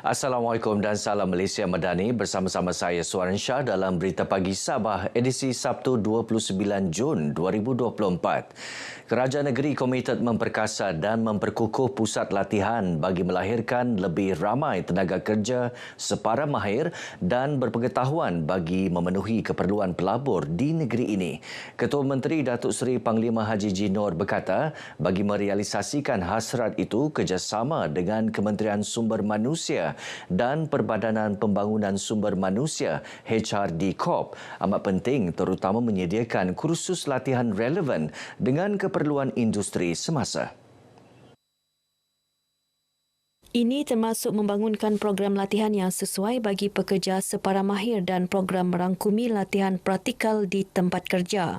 Assalamualaikum dan salam Malaysia Madani, bersama-sama saya Suaran Shah dalam Berita Pagi Sabah edisi Sabtu 29 Jun 2024. Kerajaan negeri komited memperkasa dan memperkukuh pusat latihan bagi melahirkan lebih ramai tenaga kerja separa mahir dan berpengetahuan bagi memenuhi keperluan pelabur di negeri ini. Ketua Menteri Datuk Seri Panglima Haji Jinor berkata, bagi merealisasikan hasrat itu, kerjasama dengan Kementerian Sumber Manusia dan Perbadanan Pembangunan Sumber Manusia HRD Corp amat penting, terutama menyediakan kursus latihan relevan dengan keperluan industri semasa. Ini termasuk membangunkan program latihan yang sesuai bagi pekerja separa mahir dan program merangkumi latihan praktikal di tempat kerja.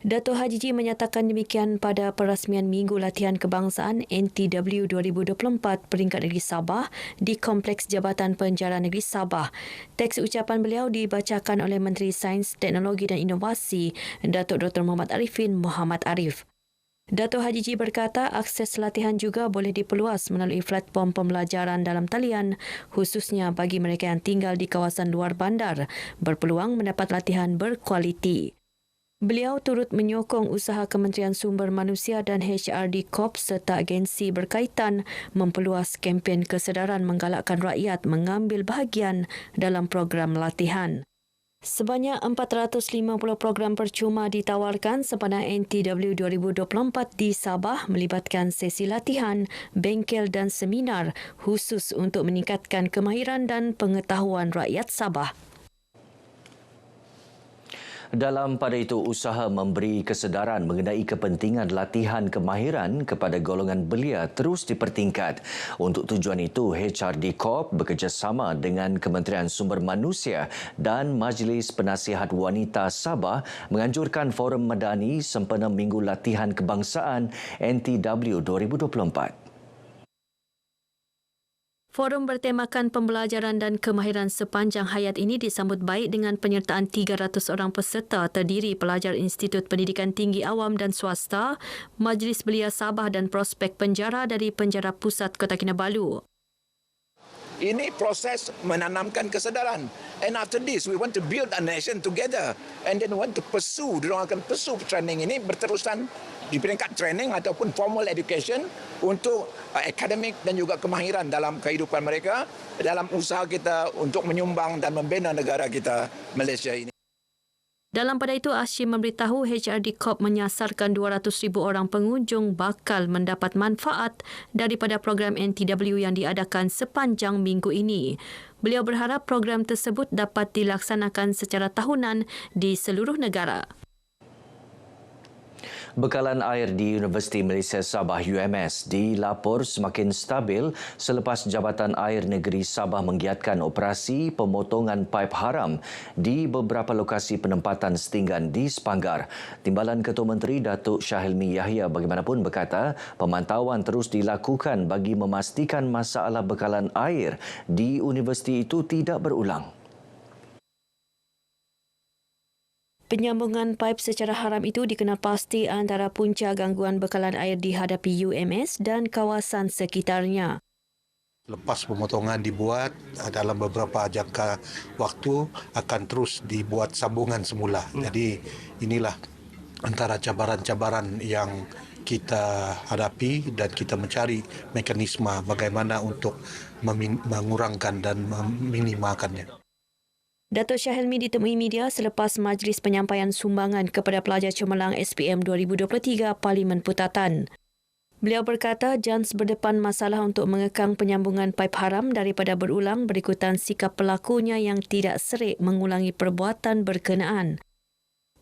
Dato' Haji Ji menyatakan demikian pada perasmian Minggu Latihan Kebangsaan NTW 2024 peringkat negeri Sabah di Kompleks Jabatan Penjara Negeri Sabah. Teks ucapan beliau dibacakan oleh Menteri Sains, Teknologi dan Inovasi Datuk Dr. Muhammad Arifin Muhammad Arif. Dato' Haji Ji berkata akses latihan juga boleh diperluas melalui platform pembelajaran dalam talian, khususnya bagi mereka yang tinggal di kawasan luar bandar, berpeluang mendapat latihan berkualiti. Beliau turut menyokong usaha Kementerian Sumber Manusia dan HRD Corp serta agensi berkaitan memperluas kempen kesedaran menggalakkan rakyat mengambil bahagian dalam program latihan. Sebanyak 450 program percuma ditawarkan sepanjang NTW 2024 di Sabah melibatkan sesi latihan, bengkel dan seminar khusus untuk meningkatkan kemahiran dan pengetahuan rakyat Sabah. Dalam pada itu, usaha memberi kesedaran mengenai kepentingan latihan kemahiran kepada golongan belia terus dipertingkat. Untuk tujuan itu, HRD Corp bekerjasama dengan Kementerian Sumber Manusia dan Majlis Penasihat Wanita Sabah menganjurkan Forum Madani sempena Minggu Latihan Kebangsaan NTW 2024. Forum bertemakan pembelajaran dan kemahiran sepanjang hayat ini disambut baik dengan penyertaan 300 orang peserta terdiri pelajar Institut Pendidikan Tinggi Awam dan Swasta, Majlis Belia Sabah dan prospek penjara dari Penjara Pusat Kota Kinabalu. Ini proses menanamkan kesedaran. And after this, we want to build a nation together. And then want to pursue, diorang akan pursue training ini berterusan di peringkat training ataupun formal education untuk akademik dan juga kemahiran dalam kehidupan mereka dalam usaha kita untuk menyumbang dan membina negara kita Malaysia ini. Dalam pada itu, Hashim memberitahu HRD Corp menyasarkan 200,000 orang pengunjung bakal mendapat manfaat daripada program NTW yang diadakan sepanjang minggu ini. Beliau berharap program tersebut dapat dilaksanakan secara tahunan di seluruh negara. Bekalan air di Universiti Malaysia Sabah UMS dilapor semakin stabil selepas Jabatan Air Negeri Sabah menggiatkan operasi pemotongan paip haram di beberapa lokasi penempatan setinggan di Sepanggar. Timbalan Ketua Menteri Datuk Syahilmi Yahya bagaimanapun berkata pemantauan terus dilakukan bagi memastikan masalah bekalan air di universiti itu tidak berulang. Penyambungan paip secara haram itu dikenal pasti antara punca gangguan bekalan air dihadapi UMS dan kawasan sekitarnya. Lepas pemotongan dibuat, dalam beberapa jangka waktu akan terus dibuat sambungan semula. Jadi inilah antara cabaran-cabaran yang kita hadapi dan kita mencari mekanisme bagaimana untuk mengurangkan dan meminimalkannya. Datuk Syahilmi ditemui media selepas majlis penyampaian sumbangan kepada pelajar cemerlang SPM 2023 Parlimen Putatan. Beliau berkata JANS berdepan masalah untuk mengekang penyambungan paip haram daripada berulang berikutan sikap pelakunya yang tidak serik mengulangi perbuatan berkenaan.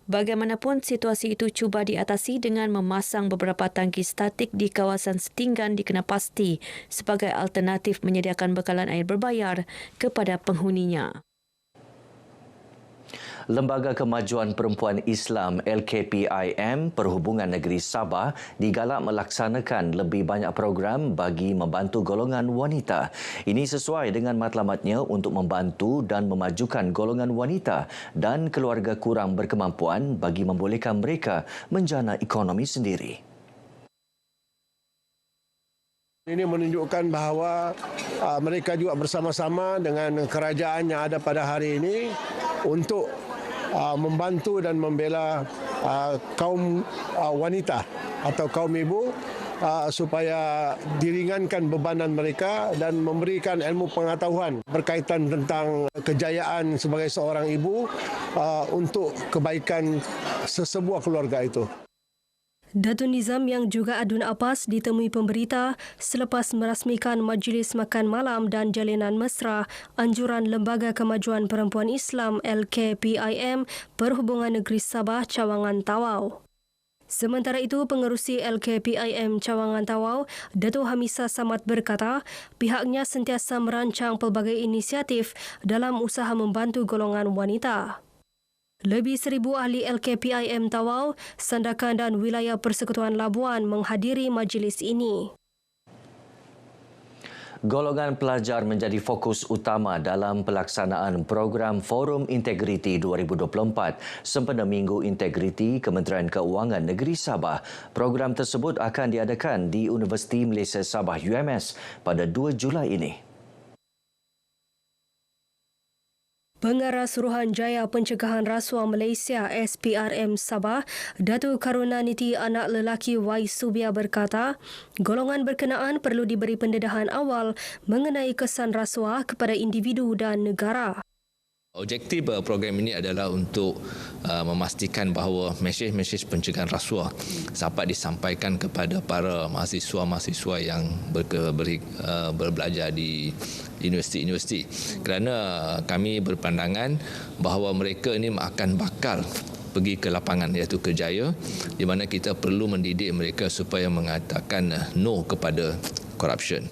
Bagaimanapun, situasi itu cuba diatasi dengan memasang beberapa tangki statik di kawasan setinggan dikena pasti sebagai alternatif menyediakan bekalan air berbayar kepada penghuninya. Lembaga Kemajuan Perempuan Islam LKPIM Perhubungan Negeri Sabah digalak melaksanakan lebih banyak program bagi membantu golongan wanita. Ini sesuai dengan matlamatnya untuk membantu dan memajukan golongan wanita dan keluarga kurang berkemampuan bagi membolehkan mereka menjana ekonomi sendiri. Ini menunjukkan bahawa mereka juga bersama-sama dengan kerajaan yang ada pada hari ini untuk membantu dan membela kaum wanita atau kaum ibu supaya diringankan bebanan mereka dan memberikan ilmu pengetahuan berkaitan tentang kejayaan sebagai seorang ibu untuk kebaikan sesebuah keluarga itu. Datuk Nizam yang juga Adun Abbas ditemui pemberita selepas merasmikan Majlis Makan Malam dan Jalinan Mesra anjuran Lembaga Kemajuan Perempuan Islam LKPIM Perhubungan Negeri Sabah Cawangan Tawau. Sementara itu, pengerusi LKPIM Cawangan Tawau, Datuk Hamisah Samad berkata, pihaknya sentiasa merancang pelbagai inisiatif dalam usaha membantu golongan wanita. Lebih 1,000 ahli LKPIM Tawau, Sandakan dan Wilayah Persekutuan Labuan menghadiri majlis ini. Golongan pelajar menjadi fokus utama dalam pelaksanaan program Forum Integriti 2024 sempena Minggu Integriti Kementerian Keuangan Negeri Sabah. Program tersebut akan diadakan di Universiti Malaysia Sabah UMS pada 2 Julai ini. Pengarah Suruhanjaya Pencegahan Rasuah Malaysia SPRM Sabah, Datuk Karunaniti Anak Lelaki Y. Subia berkata, golongan berkenaan perlu diberi pendedahan awal mengenai kesan rasuah kepada individu dan negara. Objektif program ini adalah untuk memastikan bahawa mesej-mesej pencegahan rasuah dapat disampaikan kepada para mahasiswa-mahasiswa yang berbelajar di universiti-universiti. Kerana kami berpandangan bahawa mereka ini akan bakal pergi ke lapangan iaitu kerjaya, di mana kita perlu mendidik mereka supaya mengatakan no kepada corruption.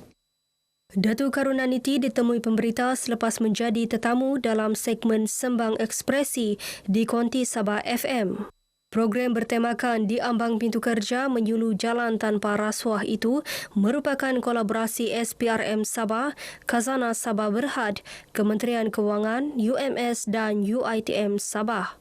Datuk Karunaniti ditemui pemberita selepas menjadi tetamu dalam segmen Sembang Ekspresi di Konti Sabah FM. Program bertemakan Di Ambang Pintu Kerja Menyulu Jalan Tanpa Rasuah itu merupakan kolaborasi SPRM Sabah, Khazanah Sabah Berhad, Kementerian Kewangan, UMS dan UiTM Sabah.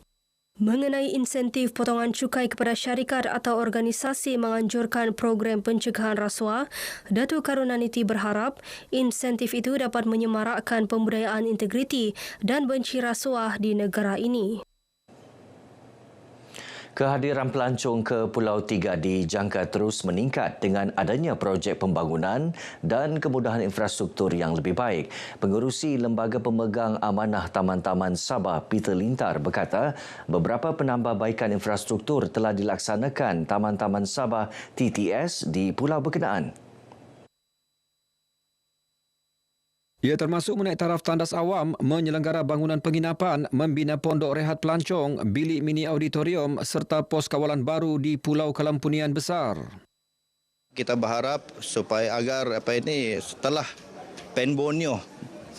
Mengenai insentif potongan cukai kepada syarikat atau organisasi menganjurkan program pencegahan rasuah, Datuk Karunaniti berharap insentif itu dapat menyemarakkan pembudayaan integriti dan benci rasuah di negara ini. Kehadiran pelancong ke Pulau Tiga dijangka terus meningkat dengan adanya projek pembangunan dan kemudahan infrastruktur yang lebih baik. Pengerusi Lembaga Pemegang Amanah Taman-Taman Sabah, Peter Lintar berkata, beberapa penambahbaikan infrastruktur telah dilaksanakan Taman-Taman Sabah TTS di pulau berkenaan. Ia termasuk menaik taraf tandas awam, menyelenggara bangunan penginapan, membina pondok rehat pelancong, bilik mini auditorium serta pos kawalan baru di Pulau Kalampunian Besar. Kita berharap supaya agar setelah Pen Borneo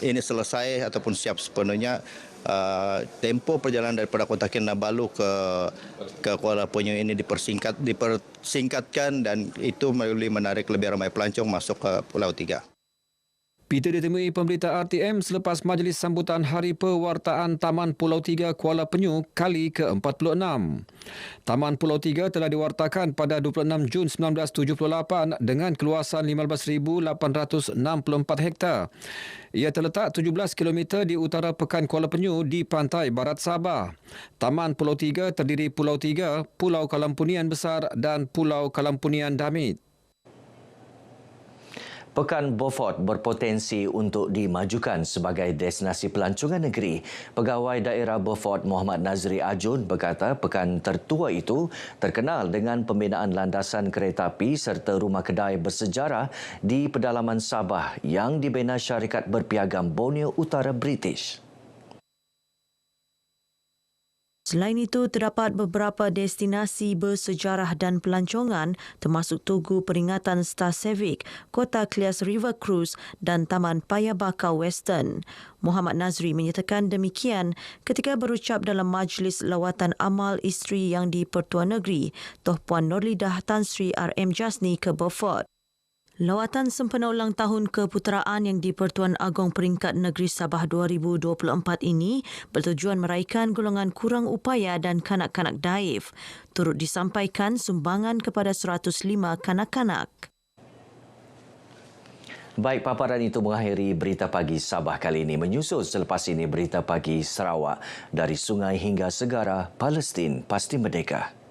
ini selesai ataupun siap sepenuhnya, tempoh perjalanan daripada Kota Kinabalu ke Kuala Lumpur ini dipersingkatkan dan itu boleh menarik lebih ramai pelancong masuk ke Pulau Tiga. Peter ditemui pemberita RTM selepas majlis sambutan Hari Pewartaan Taman Pulau Tiga Kuala Penyu kali ke-46. Taman Pulau Tiga telah diwartakan pada 26 Jun 1978 dengan keluasan 15,864 hektar. Ia terletak 17 km di utara Pekan Kuala Penyu di pantai barat Sabah. Taman Pulau Tiga terdiri Pulau Tiga, Pulau Kalampunian Besar dan Pulau Kalampunian Damit. Pekan Beaufort berpotensi untuk dimajukan sebagai destinasi pelancongan negeri. Pegawai Daerah Beaufort Muhammad Nazri Ajun berkata pekan tertua itu terkenal dengan pembinaan landasan kereta api serta rumah kedai bersejarah di pedalaman Sabah yang dibina syarikat berpiagam Borneo Utara British. Selain itu, terdapat beberapa destinasi bersejarah dan pelancongan termasuk Tugu Peringatan Star Civic, Kota Klias River Cruise dan Taman Payabaka Western. Muhammad Nazri menyatakan demikian ketika berucap dalam majlis lawatan amal isteri yang di Pertuan Negeri, Toh Puan Nurlidah Tan Sri RM Jasni ke Beaufort. Lawatan sempena ulang tahun keputeraan yang di Pertuan Agong Peringkat Negeri Sabah 2024 ini bertujuan meraihkan golongan kurang upaya dan kanak-kanak daif. Turut disampaikan sumbangan kepada 105 kanak-kanak. Baik, paparan itu mengakhiri Berita Pagi Sabah kali ini. Menyusul selepas ini Berita Pagi Sarawak. Dari sungai hingga segara, Palestin pasti merdeka.